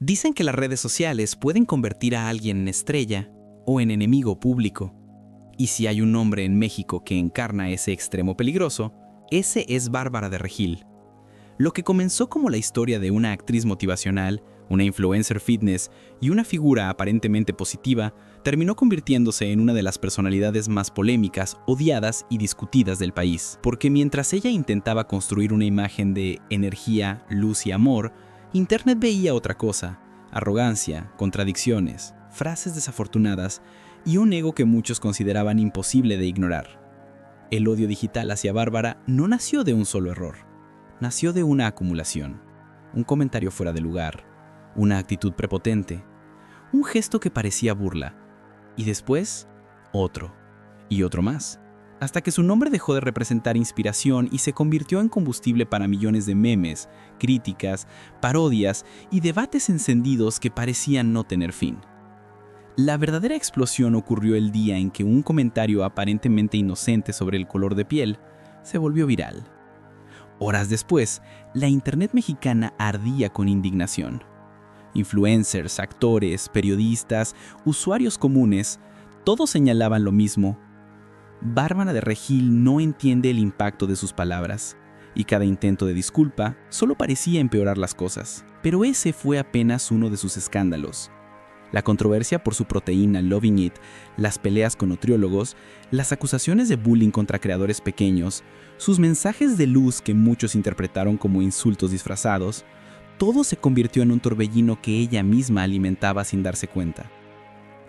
Dicen que las redes sociales pueden convertir a alguien en estrella o en enemigo público. Y si hay un hombre en México que encarna ese extremo peligroso, ese es Bárbara de Regil. Lo que comenzó como la historia de una actriz motivacional, una influencer fitness y una figura aparentemente positiva, terminó convirtiéndose en una de las personalidades más polémicas, odiadas y discutidas del país. Porque mientras ella intentaba construir una imagen de energía, luz y amor, Internet veía otra cosa: arrogancia, contradicciones, frases desafortunadas y un ego que muchos consideraban imposible de ignorar. El odio digital hacia Bárbara no nació de un solo error. Nació de una acumulación, un comentario fuera de lugar, una actitud prepotente, un gesto que parecía burla, y después otro, y otro más, hasta que su nombre dejó de representar inspiración y se convirtió en combustible para millones de memes, críticas, parodias y debates encendidos que parecían no tener fin. La verdadera explosión ocurrió el día en que un comentario aparentemente inocente sobre el color de piel se volvió viral. Horas después, la Internet mexicana ardía con indignación. Influencers, actores, periodistas, usuarios comunes, todos señalaban lo mismo: Bárbara de Regil no entiende el impacto de sus palabras, y cada intento de disculpa solo parecía empeorar las cosas. Pero ese fue apenas uno de sus escándalos. La controversia por su proteína Loving It, las peleas con nutriólogos, las acusaciones de bullying contra creadores pequeños, sus mensajes de luz que muchos interpretaron como insultos disfrazados, todo se convirtió en un torbellino que ella misma alimentaba sin darse cuenta.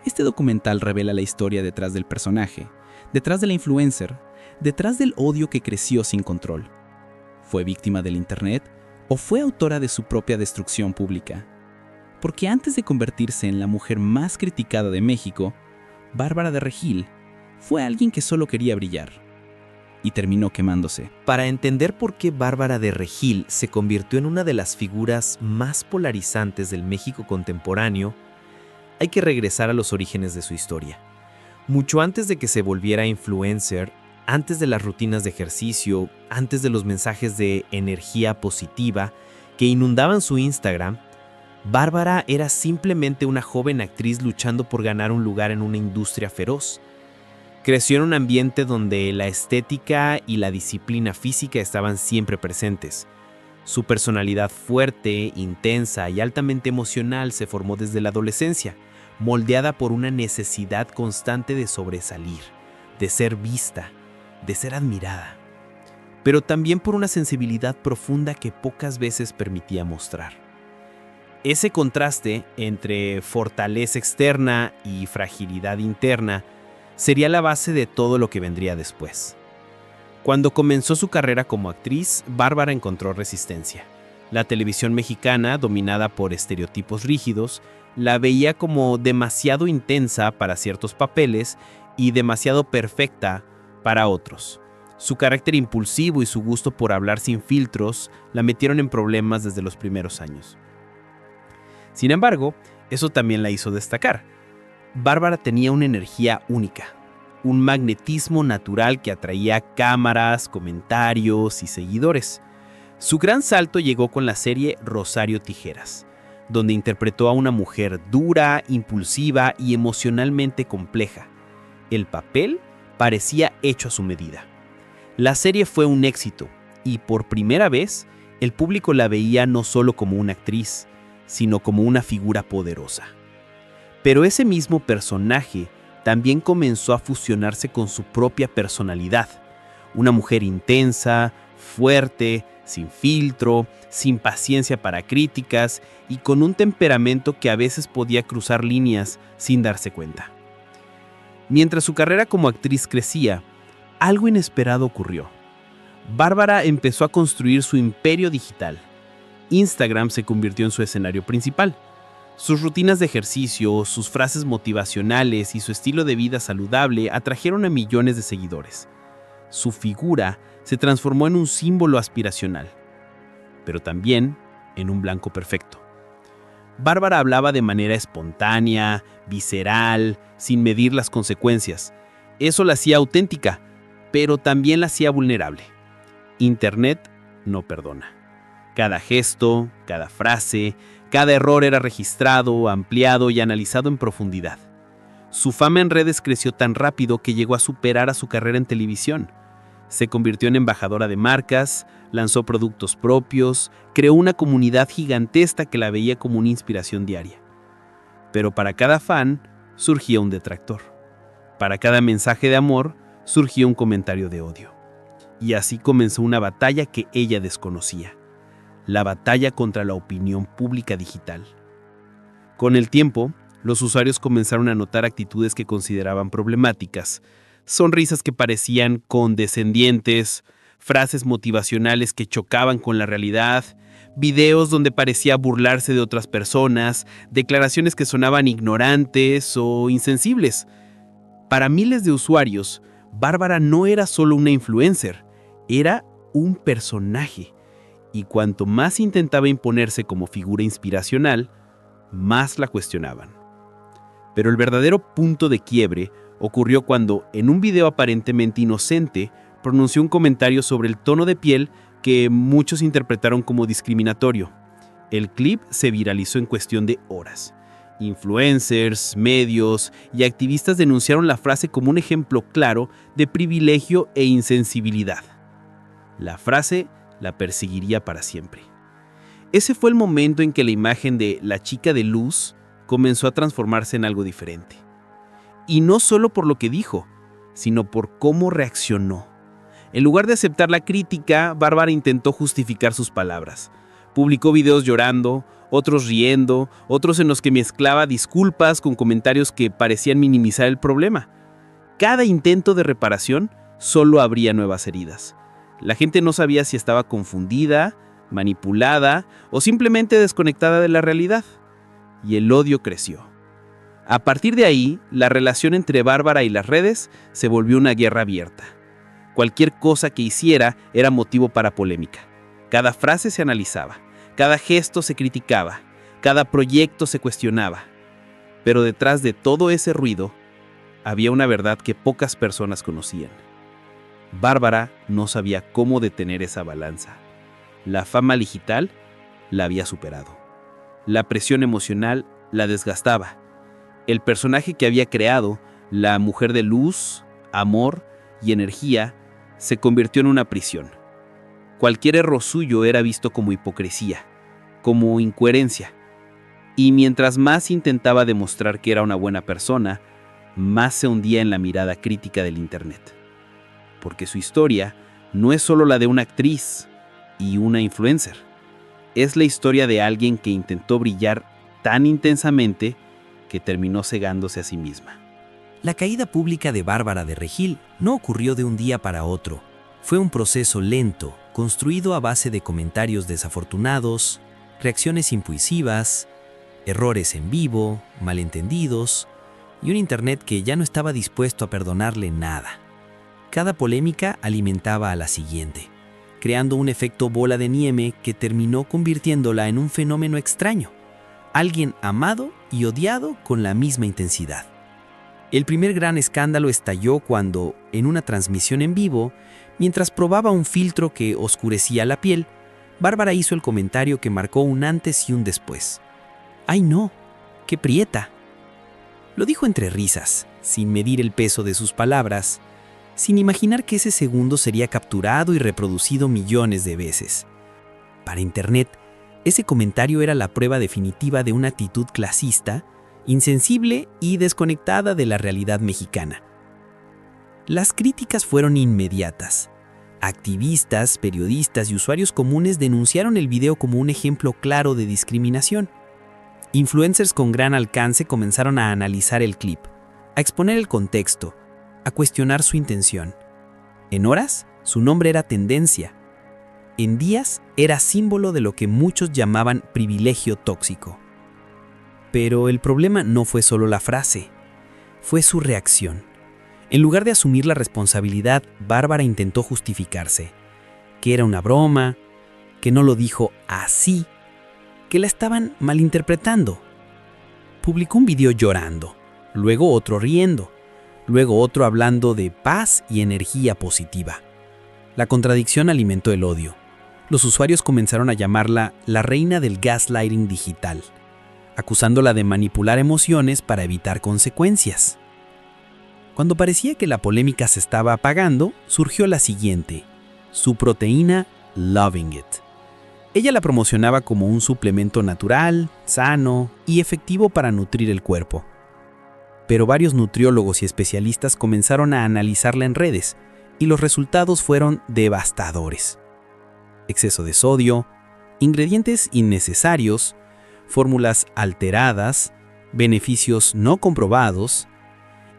Este documental revela la historia detrás del personaje, detrás de la influencer, detrás del odio que creció sin control. ¿Fue víctima del Internet o fue autora de su propia destrucción pública? Porque antes de convertirse en la mujer más criticada de México, Bárbara de Regil fue alguien que solo quería brillar y terminó quemándose. Para entender por qué Bárbara de Regil se convirtió en una de las figuras más polarizantes del México contemporáneo, hay que regresar a los orígenes de su historia. Mucho antes de que se volviera influencer, antes de las rutinas de ejercicio, antes de los mensajes de energía positiva que inundaban su Instagram, Bárbara era simplemente una joven actriz luchando por ganar un lugar en una industria feroz. Creció en un ambiente donde la estética y la disciplina física estaban siempre presentes. Su personalidad fuerte, intensa y altamente emocional se formó desde la adolescencia, moldeada por una necesidad constante de sobresalir, de ser vista, de ser admirada, pero también por una sensibilidad profunda que pocas veces permitía mostrar. Ese contraste entre fortaleza externa y fragilidad interna sería la base de todo lo que vendría después. Cuando comenzó su carrera como actriz, Bárbara encontró resistencia. La televisión mexicana, dominada por estereotipos rígidos, la veía como demasiado intensa para ciertos papeles y demasiado perfecta para otros. Su carácter impulsivo y su gusto por hablar sin filtros la metieron en problemas desde los primeros años. Sin embargo, eso también la hizo destacar. Bárbara tenía una energía única, un magnetismo natural que atraía cámaras, comentarios y seguidores. Su gran salto llegó con la serie Rosario Tijeras, donde interpretó a una mujer dura, impulsiva y emocionalmente compleja. El papel parecía hecho a su medida. La serie fue un éxito y por primera vez el público la veía no solo como una actriz, sino como una figura poderosa. Pero ese mismo personaje también comenzó a fusionarse con su propia personalidad. Una mujer intensa, fuerte, sin filtro, sin paciencia para críticas y con un temperamento que a veces podía cruzar líneas sin darse cuenta. Mientras su carrera como actriz crecía, algo inesperado ocurrió. Bárbara empezó a construir su imperio digital. Instagram se convirtió en su escenario principal. Sus rutinas de ejercicio, sus frases motivacionales y su estilo de vida saludable atrajeron a millones de seguidores. Su figura se transformó en un símbolo aspiracional, pero también en un blanco perfecto. Bárbara hablaba de manera espontánea, visceral, sin medir las consecuencias. Eso la hacía auténtica, pero también la hacía vulnerable. Internet no perdona. Cada gesto, cada frase, Cada error era registrado, ampliado y analizado en profundidad. Su fama en redes creció tan rápido que llegó a superar a su carrera en televisión. Se convirtió en embajadora de marcas, lanzó productos propios, creó una comunidad gigantesca que la veía como una inspiración diaria. Pero para cada fan surgía un detractor. Para cada mensaje de amor surgía un comentario de odio. Y así comenzó una batalla que ella desconocía. La batalla contra la opinión pública digital. Con el tiempo, los usuarios comenzaron a notar actitudes que consideraban problemáticas, sonrisas que parecían condescendientes, frases motivacionales que chocaban con la realidad, videos donde parecía burlarse de otras personas, declaraciones que sonaban ignorantes o insensibles. Para miles de usuarios, Bárbara no era solo una influencer, era un personaje. Y cuanto más intentaba imponerse como figura inspiracional, más la cuestionaban. Pero el verdadero punto de quiebre ocurrió cuando, en un video aparentemente inocente, pronunció un comentario sobre el tono de piel que muchos interpretaron como discriminatorio. El clip se viralizó en cuestión de horas. Influencers, medios y activistas denunciaron la frase como un ejemplo claro de privilegio e insensibilidad. La frase la perseguiría para siempre. Ese fue el momento en que la imagen de la chica de luz comenzó a transformarse en algo diferente. Y no solo por lo que dijo, sino por cómo reaccionó. En lugar de aceptar la crítica, Bárbara intentó justificar sus palabras. Publicó videos llorando, otros riendo, otros en los que mezclaba disculpas con comentarios que parecían minimizar el problema. Cada intento de reparación solo abría nuevas heridas. La gente no sabía si estaba confundida, manipulada o simplemente desconectada de la realidad. Y el odio creció. A partir de ahí, la relación entre Bárbara y las redes se volvió una guerra abierta. Cualquier cosa que hiciera era motivo para polémica. Cada frase se analizaba, cada gesto se criticaba, cada proyecto se cuestionaba. Pero detrás de todo ese ruido, había una verdad que pocas personas conocían. Bárbara no sabía cómo detener esa balanza. La fama digital la había superado. La presión emocional la desgastaba. El personaje que había creado, la mujer de luz, amor y energía, se convirtió en una prisión. Cualquier error suyo era visto como hipocresía, como incoherencia. Y mientras más intentaba demostrar que era una buena persona, más se hundía en la mirada crítica del Internet. Porque su historia no es solo la de una actriz y una influencer. Es la historia de alguien que intentó brillar tan intensamente que terminó cegándose a sí misma. La caída pública de Bárbara de Regil no ocurrió de un día para otro. Fue un proceso lento, construido a base de comentarios desafortunados, reacciones impulsivas, errores en vivo, malentendidos y un Internet que ya no estaba dispuesto a perdonarle nada. Cada polémica alimentaba a la siguiente, creando un efecto bola de nieve que terminó convirtiéndola en un fenómeno extraño, alguien amado y odiado con la misma intensidad. El primer gran escándalo estalló cuando, en una transmisión en vivo, mientras probaba un filtro que oscurecía la piel, Bárbara hizo el comentario que marcó un antes y un después. ¡Ay no! ¡Qué prieta! Lo dijo entre risas, sin medir el peso de sus palabras, sin imaginar que ese segundo sería capturado y reproducido millones de veces. Para Internet, ese comentario era la prueba definitiva de una actitud clasista, insensible y desconectada de la realidad mexicana. Las críticas fueron inmediatas. Activistas, periodistas y usuarios comunes denunciaron el video como un ejemplo claro de discriminación. Influencers con gran alcance comenzaron a analizar el clip, a exponer el contexto, a cuestionar su intención. En horas, su nombre era tendencia. En días, era símbolo de lo que muchos llamaban privilegio tóxico. Pero el problema no fue solo la frase, fue su reacción. En lugar de asumir la responsabilidad, Bárbara intentó justificarse, que era una broma, que no lo dijo así, que la estaban malinterpretando. Publicó un video llorando, luego otro riendo, luego otro hablando de paz y energía positiva. La contradicción alimentó el odio. Los usuarios comenzaron a llamarla la reina del gaslighting digital, acusándola de manipular emociones para evitar consecuencias. Cuando parecía que la polémica se estaba apagando, surgió la siguiente, su proteína Loving It. Ella la promocionaba como un suplemento natural, sano y efectivo para nutrir el cuerpo. Pero varios nutriólogos y especialistas comenzaron a analizarla en redes y los resultados fueron devastadores. Exceso de sodio, ingredientes innecesarios, fórmulas alteradas, beneficios no comprobados.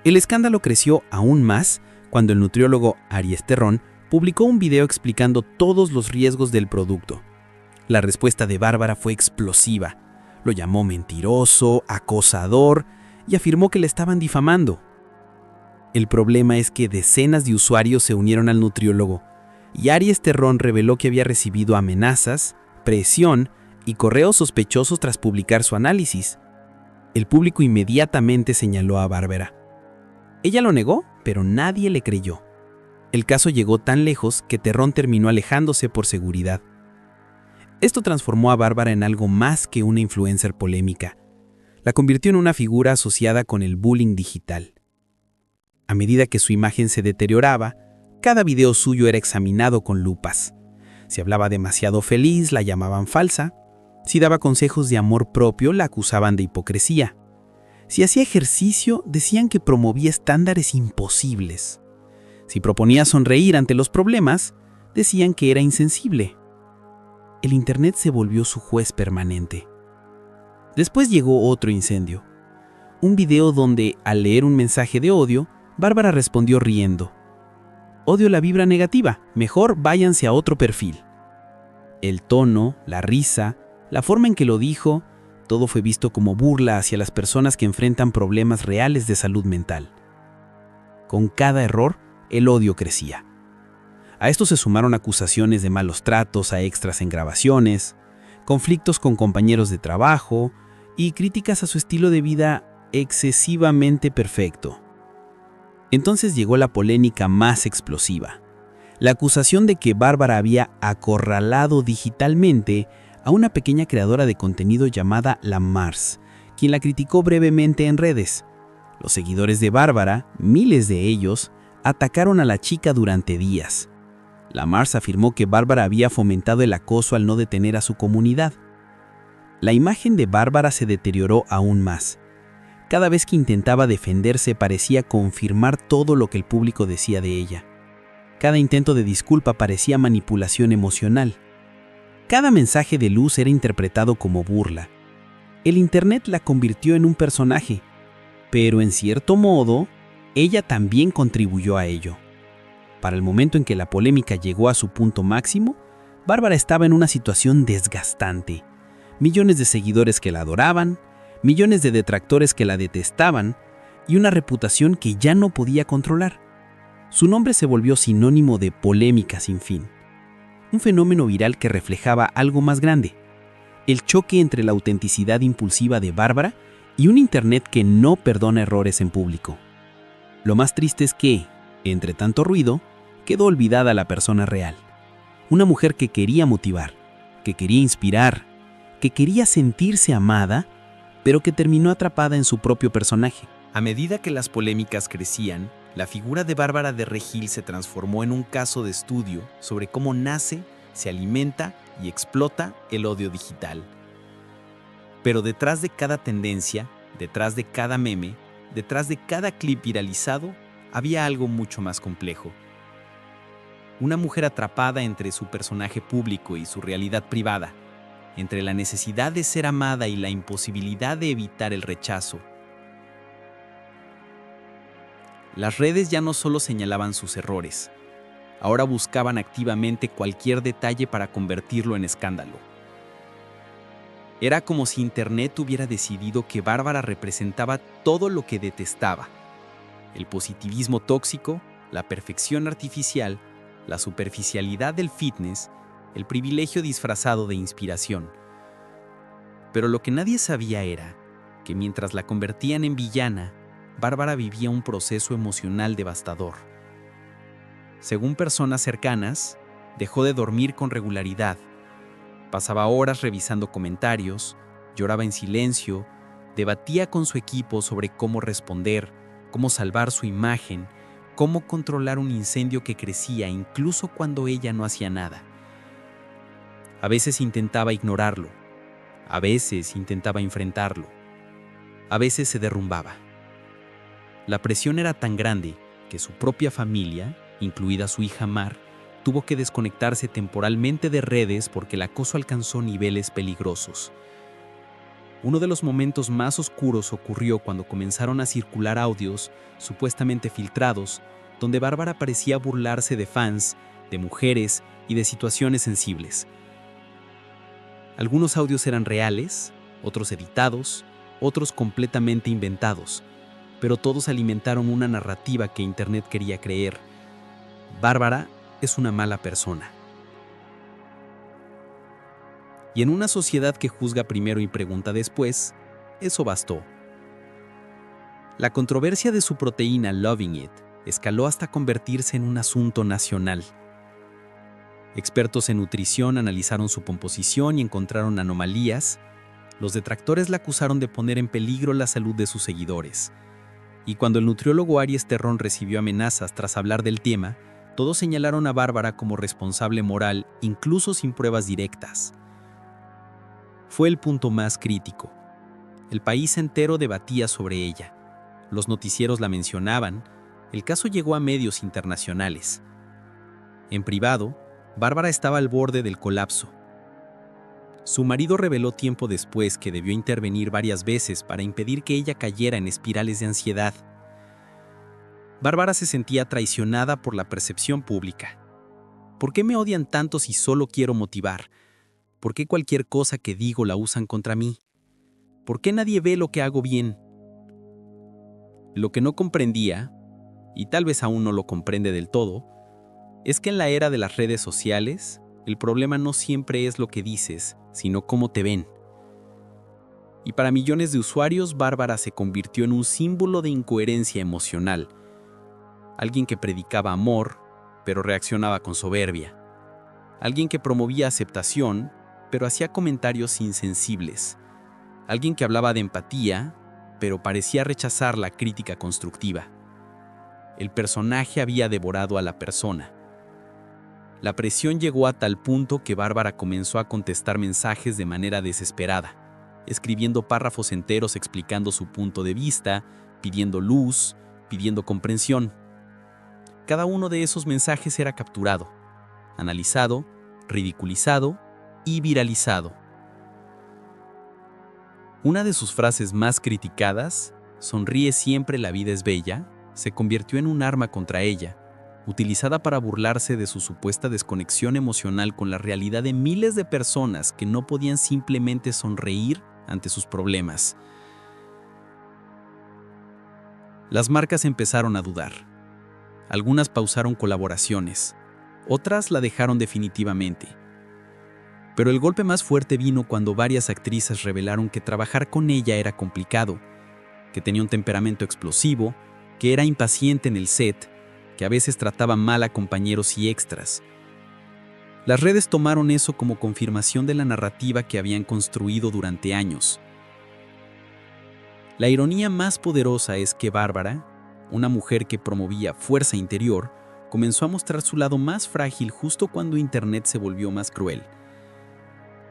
El escándalo creció aún más cuando el nutriólogo Aries Terrón publicó un video explicando todos los riesgos del producto. La respuesta de Bárbara fue explosiva. Lo llamó mentiroso, acosador y afirmó que le estaban difamando. El problema es que decenas de usuarios se unieron al nutriólogo y Aries Terrón reveló que había recibido amenazas, presión y correos sospechosos tras publicar su análisis. El público inmediatamente señaló a Bárbara. Ella lo negó, pero nadie le creyó. El caso llegó tan lejos que Terrón terminó alejándose por seguridad. Esto transformó a Bárbara en algo más que una influencer polémica. La convirtió en una figura asociada con el bullying digital. A medida que su imagen se deterioraba, cada video suyo era examinado con lupas. Si hablaba demasiado feliz, la llamaban falsa. Si daba consejos de amor propio, la acusaban de hipocresía. Si hacía ejercicio, decían que promovía estándares imposibles. Si proponía sonreír ante los problemas, decían que era insensible. El Internet se volvió su juez permanente. Después llegó otro incendio. Un video donde, al leer un mensaje de odio, Bárbara respondió riendo. Odio la vibra negativa, mejor váyanse a otro perfil. El tono, la risa, la forma en que lo dijo, todo fue visto como burla hacia las personas que enfrentan problemas reales de salud mental. Con cada error, el odio crecía. A esto se sumaron acusaciones de malos tratos a extras en grabaciones, conflictos con compañeros de trabajo y críticas a su estilo de vida excesivamente perfecto. Entonces llegó la polémica más explosiva, la acusación de que Bárbara había acorralado digitalmente a una pequeña creadora de contenido llamada La Mars, quien la criticó brevemente en redes. Los seguidores de Bárbara, miles de ellos, atacaron a la chica durante días. La Mars afirmó que Bárbara había fomentado el acoso al no detener a su comunidad. La imagen de Bárbara se deterioró aún más. Cada vez que intentaba defenderse parecía confirmar todo lo que el público decía de ella. Cada intento de disculpa parecía manipulación emocional. Cada mensaje de luz era interpretado como burla. El Internet la convirtió en un personaje, pero en cierto modo, ella también contribuyó a ello. Para el momento en que la polémica llegó a su punto máximo, Bárbara estaba en una situación desgastante. Millones de seguidores que la adoraban, millones de detractores que la detestaban y una reputación que ya no podía controlar. Su nombre se volvió sinónimo de polémica sin fin. Un fenómeno viral que reflejaba algo más grande: el choque entre la autenticidad impulsiva de Bárbara y un Internet que no perdona errores en público. Lo más triste es que, entre tanto ruido, quedó olvidada la persona real. Una mujer que quería motivar, que quería inspirar, que quería sentirse amada, pero que terminó atrapada en su propio personaje. A medida que las polémicas crecían, la figura de Bárbara de Regil se transformó en un caso de estudio sobre cómo nace, se alimenta y explota el odio digital. Pero detrás de cada tendencia, detrás de cada meme, detrás de cada clip viralizado, había algo mucho más complejo. Una mujer atrapada entre su personaje público y su realidad privada, entre la necesidad de ser amada y la imposibilidad de evitar el rechazo. Las redes ya no solo señalaban sus errores, ahora buscaban activamente cualquier detalle para convertirlo en escándalo. Era como si Internet hubiera decidido que Bárbara representaba todo lo que detestaba: el positivismo tóxico, la perfección artificial, la superficialidad del fitness, el privilegio disfrazado de inspiración. Pero lo que nadie sabía era que mientras la convertían en villana, Bárbara vivía un proceso emocional devastador. Según personas cercanas, Dejó de dormir con regularidad. Pasaba horas revisando comentarios, lloraba en silencio, debatía con su equipo sobre cómo responder, cómo salvar su imagen, cómo controlar un incendio que crecía incluso cuando ella no hacía nada. A veces intentaba ignorarlo, a veces intentaba enfrentarlo, a veces se derrumbaba. La presión era tan grande que su propia familia, incluida su hija Mar, tuvo que desconectarse temporalmente de redes porque el acoso alcanzó niveles peligrosos. Uno de los momentos más oscuros ocurrió cuando comenzaron a circular audios, supuestamente filtrados, donde Bárbara parecía burlarse de fans, de mujeres y de situaciones sensibles. Algunos audios eran reales, otros editados, otros completamente inventados, pero todos alimentaron una narrativa que Internet quería creer. Bárbara es una mala persona. Y en una sociedad que juzga primero y pregunta después, eso bastó. La controversia de su proteína Loving It escaló hasta convertirse en un asunto nacional. Expertos en nutrición analizaron su composición y encontraron anomalías. Los detractores la acusaron de poner en peligro la salud de sus seguidores. Y cuando el nutriólogo Aries Terrón recibió amenazas tras hablar del tema, todos señalaron a Bárbara como responsable moral, incluso sin pruebas directas. Fue el punto más crítico. El país entero debatía sobre ella. Los noticieros la mencionaban. El caso llegó a medios internacionales. En privado, Bárbara estaba al borde del colapso. Su marido reveló tiempo después que debió intervenir varias veces para impedir que ella cayera en espirales de ansiedad. Bárbara se sentía traicionada por la percepción pública. ¿Por qué me odian tanto si solo quiero motivar? ¿Por qué cualquier cosa que digo la usan contra mí? ¿Por qué nadie ve lo que hago bien? Lo que no comprendía, y tal vez aún no lo comprende del todo, es que en la era de las redes sociales, el problema no siempre es lo que dices, sino cómo te ven. Y para millones de usuarios, Bárbara se convirtió en un símbolo de incoherencia emocional. Alguien que predicaba amor, pero reaccionaba con soberbia. Alguien que promovía aceptación, pero hacía comentarios insensibles. Alguien que hablaba de empatía, pero parecía rechazar la crítica constructiva. El personaje había devorado a la persona. La presión llegó a tal punto que Bárbara comenzó a contestar mensajes de manera desesperada, escribiendo párrafos enteros explicando su punto de vista, pidiendo luz, pidiendo comprensión. Cada uno de esos mensajes era capturado, analizado, ridiculizado y viralizado. Una de sus frases más criticadas, "Sonríe siempre, la vida es bella", se convirtió en un arma contra ella, utilizada para burlarse de su supuesta desconexión emocional con la realidad de miles de personas que no podían simplemente sonreír ante sus problemas. Las marcas empezaron a dudar. Algunas pausaron colaboraciones, otras la dejaron definitivamente. Pero el golpe más fuerte vino cuando varias actrices revelaron que trabajar con ella era complicado, que tenía un temperamento explosivo, que era impaciente en el set, que a veces trataba mal a compañeros y extras. Las redes tomaron eso como confirmación de la narrativa que habían construido durante años. La ironía más poderosa es que Bárbara, una mujer que promovía fuerza interior, comenzó a mostrar su lado más frágil justo cuando Internet se volvió más cruel.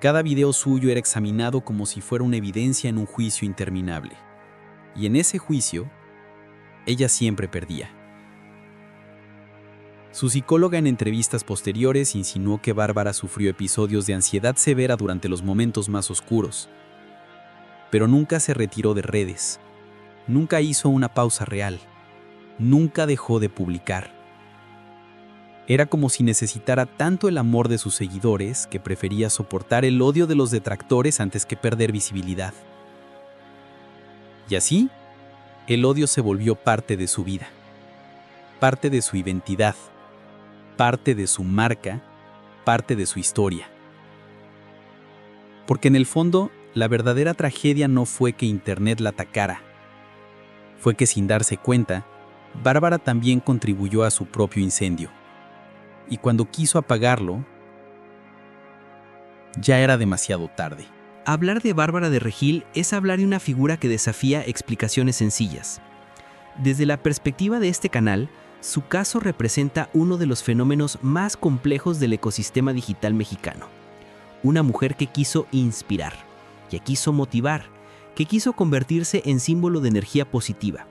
Cada video suyo era examinado como si fuera una evidencia en un juicio interminable. Y en ese juicio, ella siempre perdía. Su psicóloga en entrevistas posteriores insinuó que Bárbara sufrió episodios de ansiedad severa durante los momentos más oscuros. Pero nunca se retiró de redes. Nunca hizo una pausa real. Nunca dejó de publicar. Era como si necesitara tanto el amor de sus seguidores que prefería soportar el odio de los detractores antes que perder visibilidad. Y así, el odio se volvió parte de su vida, parte de su identidad, parte de su marca, parte de su historia. Porque en el fondo, la verdadera tragedia no fue que Internet la atacara. Fue que sin darse cuenta, Bárbara también contribuyó a su propio incendio. y cuando quiso apagarlo, ya era demasiado tarde. Hablar de Bárbara de Regil es hablar de una figura que desafía explicaciones sencillas. Desde la perspectiva de este canal, su caso representa uno de los fenómenos más complejos del ecosistema digital mexicano. Una mujer que quiso inspirar, que quiso motivar, que quiso convertirse en símbolo de energía positiva,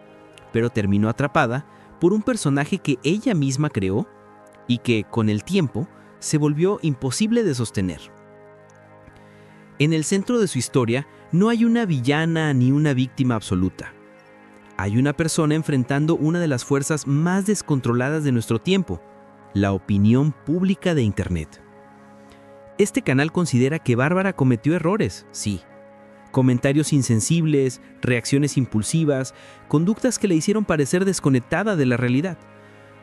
pero terminó atrapada por un personaje que ella misma creó y que, con el tiempo, se volvió imposible de sostener. En el centro de su historia no hay una villana ni una víctima absoluta. Hay una persona enfrentando una de las fuerzas más descontroladas de nuestro tiempo, la opinión pública de Internet. Este canal considera que Bárbara cometió errores, sí. Comentarios insensibles, reacciones impulsivas, conductas que le hicieron parecer desconectada de la realidad.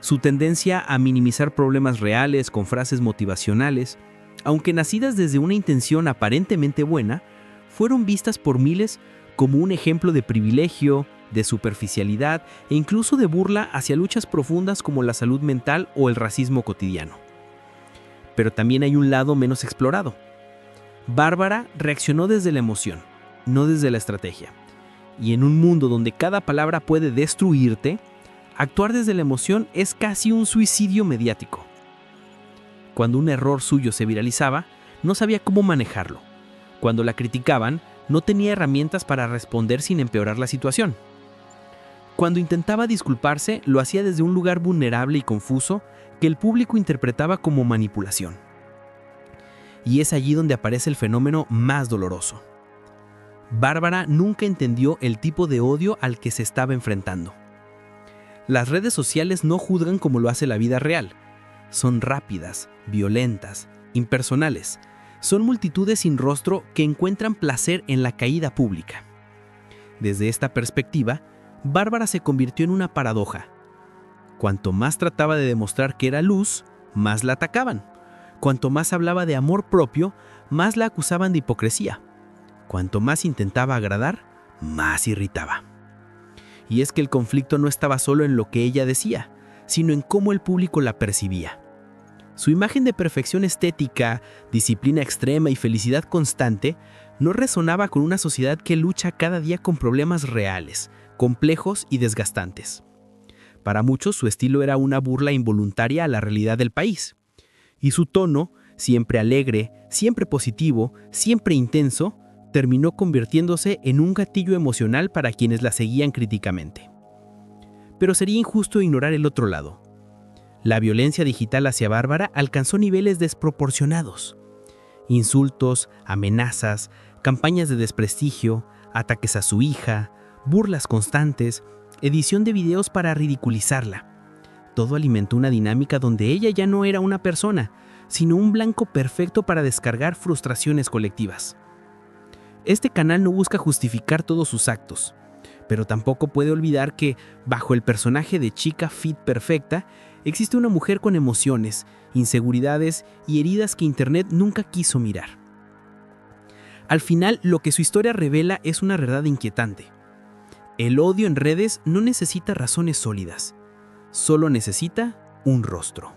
Su tendencia a minimizar problemas reales con frases motivacionales, aunque nacidas desde una intención aparentemente buena, fueron vistas por miles como un ejemplo de privilegio, de superficialidad e incluso de burla hacia luchas profundas como la salud mental o el racismo cotidiano. Pero también hay un lado menos explorado. Bárbara reaccionó desde la emoción, no desde la estrategia. Y en un mundo donde cada palabra puede destruirte, actuar desde la emoción es casi un suicidio mediático. Cuando un error suyo se viralizaba, no sabía cómo manejarlo. Cuando la criticaban, no tenía herramientas para responder sin empeorar la situación. Cuando intentaba disculparse, lo hacía desde un lugar vulnerable y confuso que el público interpretaba como manipulación. Y es allí donde aparece el fenómeno más doloroso. Bárbara nunca entendió el tipo de odio al que se estaba enfrentando. Las redes sociales no juzgan como lo hace la vida real. Son rápidas, violentas, impersonales. Son multitudes sin rostro que encuentran placer en la caída pública. Desde esta perspectiva, Bárbara se convirtió en una paradoja. Cuanto más trataba de demostrar que era luz, más la atacaban. Cuanto más hablaba de amor propio, más la acusaban de hipocresía. Cuanto más intentaba agradar, más irritaba. Y es que el conflicto no estaba solo en lo que ella decía, sino en cómo el público la percibía. Su imagen de perfección estética, disciplina extrema y felicidad constante no resonaba con una sociedad que lucha cada día con problemas reales, complejos y desgastantes. Para muchos su estilo era una burla involuntaria a la realidad del país. Y su tono, siempre alegre, siempre positivo, siempre intenso, terminó convirtiéndose en un gatillo emocional para quienes la seguían críticamente. Pero sería injusto ignorar el otro lado. La violencia digital hacia Bárbara alcanzó niveles desproporcionados. Insultos, amenazas, campañas de desprestigio, ataques a su hija, burlas constantes, edición de videos para ridiculizarla. Todo alimentó una dinámica donde ella ya no era una persona, sino un blanco perfecto para descargar frustraciones colectivas. Este canal no busca justificar todos sus actos, pero tampoco puede olvidar que, bajo el personaje de chica fit perfecta, existe una mujer con emociones, inseguridades y heridas que Internet nunca quiso mirar. Al final, lo que su historia revela es una verdad inquietante. El odio en redes no necesita razones sólidas, solo necesita un rostro.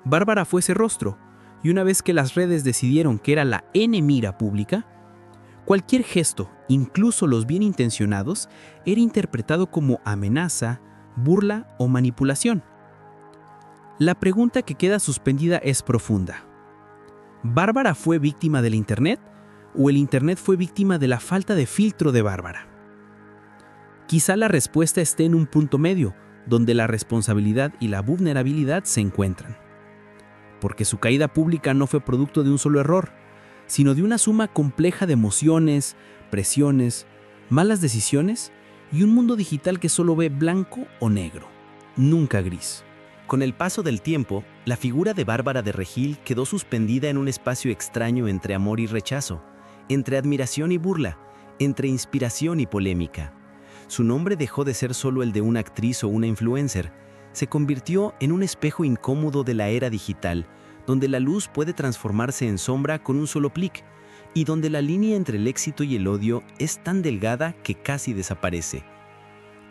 Bárbara fue ese rostro, y una vez que las redes decidieron que era la enemiga pública, cualquier gesto, incluso los bien intencionados, era interpretado como amenaza, burla o manipulación. La pregunta que queda suspendida es profunda. ¿Bárbara fue víctima del Internet o el Internet fue víctima de la falta de filtro de Bárbara? Quizá la respuesta esté en un punto medio, donde la responsabilidad y la vulnerabilidad se encuentran. Porque su caída pública no fue producto de un solo error, sino de una suma compleja de emociones, presiones, malas decisiones y un mundo digital que solo ve blanco o negro, nunca gris. Con el paso del tiempo, la figura de Bárbara de Regil quedó suspendida en un espacio extraño entre amor y rechazo, entre admiración y burla, entre inspiración y polémica. Su nombre dejó de ser solo el de una actriz o una influencer, se convirtió en un espejo incómodo de la era digital, donde la luz puede transformarse en sombra con un solo clic, y donde la línea entre el éxito y el odio es tan delgada que casi desaparece.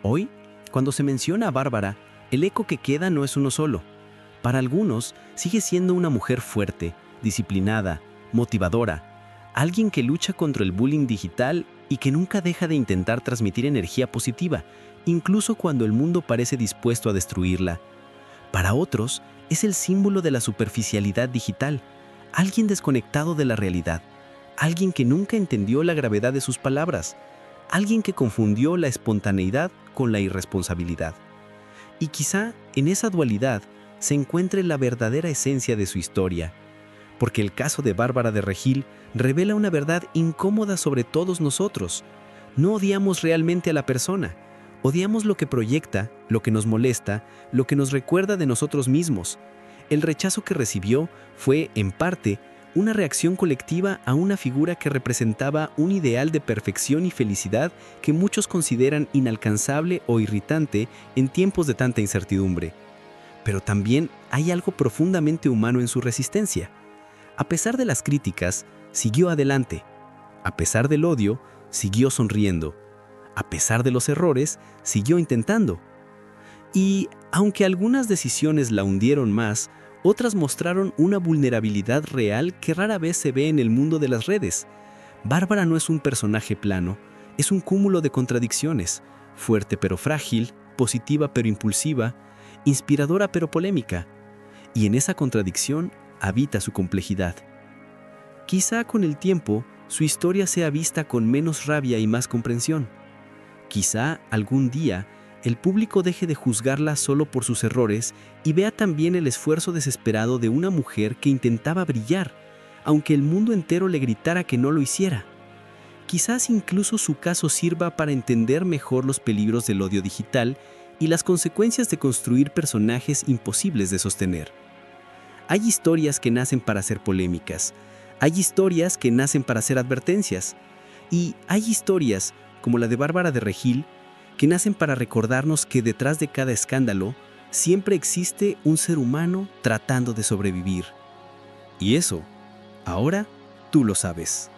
Hoy, cuando se menciona a Bárbara, el eco que queda no es uno solo. Para algunos, sigue siendo una mujer fuerte, disciplinada, motivadora, alguien que lucha contra el bullying digital y que nunca deja de intentar transmitir energía positiva, incluso cuando el mundo parece dispuesto a destruirla. Para otros, es el símbolo de la superficialidad digital, alguien desconectado de la realidad, alguien que nunca entendió la gravedad de sus palabras, alguien que confundió la espontaneidad con la irresponsabilidad. Y quizá en esa dualidad se encuentre la verdadera esencia de su historia, porque el caso de Bárbara de Regil revela una verdad incómoda sobre todos nosotros. No odiamos realmente a la persona, odiamos lo que proyecta, lo que nos molesta, lo que nos recuerda de nosotros mismos. El rechazo que recibió fue, en parte, una reacción colectiva a una figura que representaba un ideal de perfección y felicidad que muchos consideran inalcanzable o irritante en tiempos de tanta incertidumbre. Pero también hay algo profundamente humano en su resistencia. A pesar de las críticas, siguió adelante. A pesar del odio, siguió sonriendo. A pesar de los errores, siguió intentando. Y, aunque algunas decisiones la hundieron más, otras mostraron una vulnerabilidad real que rara vez se ve en el mundo de las redes. Bárbara no es un personaje plano, es un cúmulo de contradicciones, fuerte pero frágil, positiva pero impulsiva, inspiradora pero polémica. Y en esa contradicción habita su complejidad. Quizá con el tiempo, su historia sea vista con menos rabia y más comprensión. Quizá algún día el público deje de juzgarla solo por sus errores y vea también el esfuerzo desesperado de una mujer que intentaba brillar, aunque el mundo entero le gritara que no lo hiciera. Quizás incluso su caso sirva para entender mejor los peligros del odio digital y las consecuencias de construir personajes imposibles de sostener. Hay historias que nacen para ser polémicas, hay historias que nacen para ser advertencias, y hay historias, como la de Bárbara de Regil, que nacen para recordarnos que detrás de cada escándalo siempre existe un ser humano tratando de sobrevivir. Y eso, ahora tú lo sabes.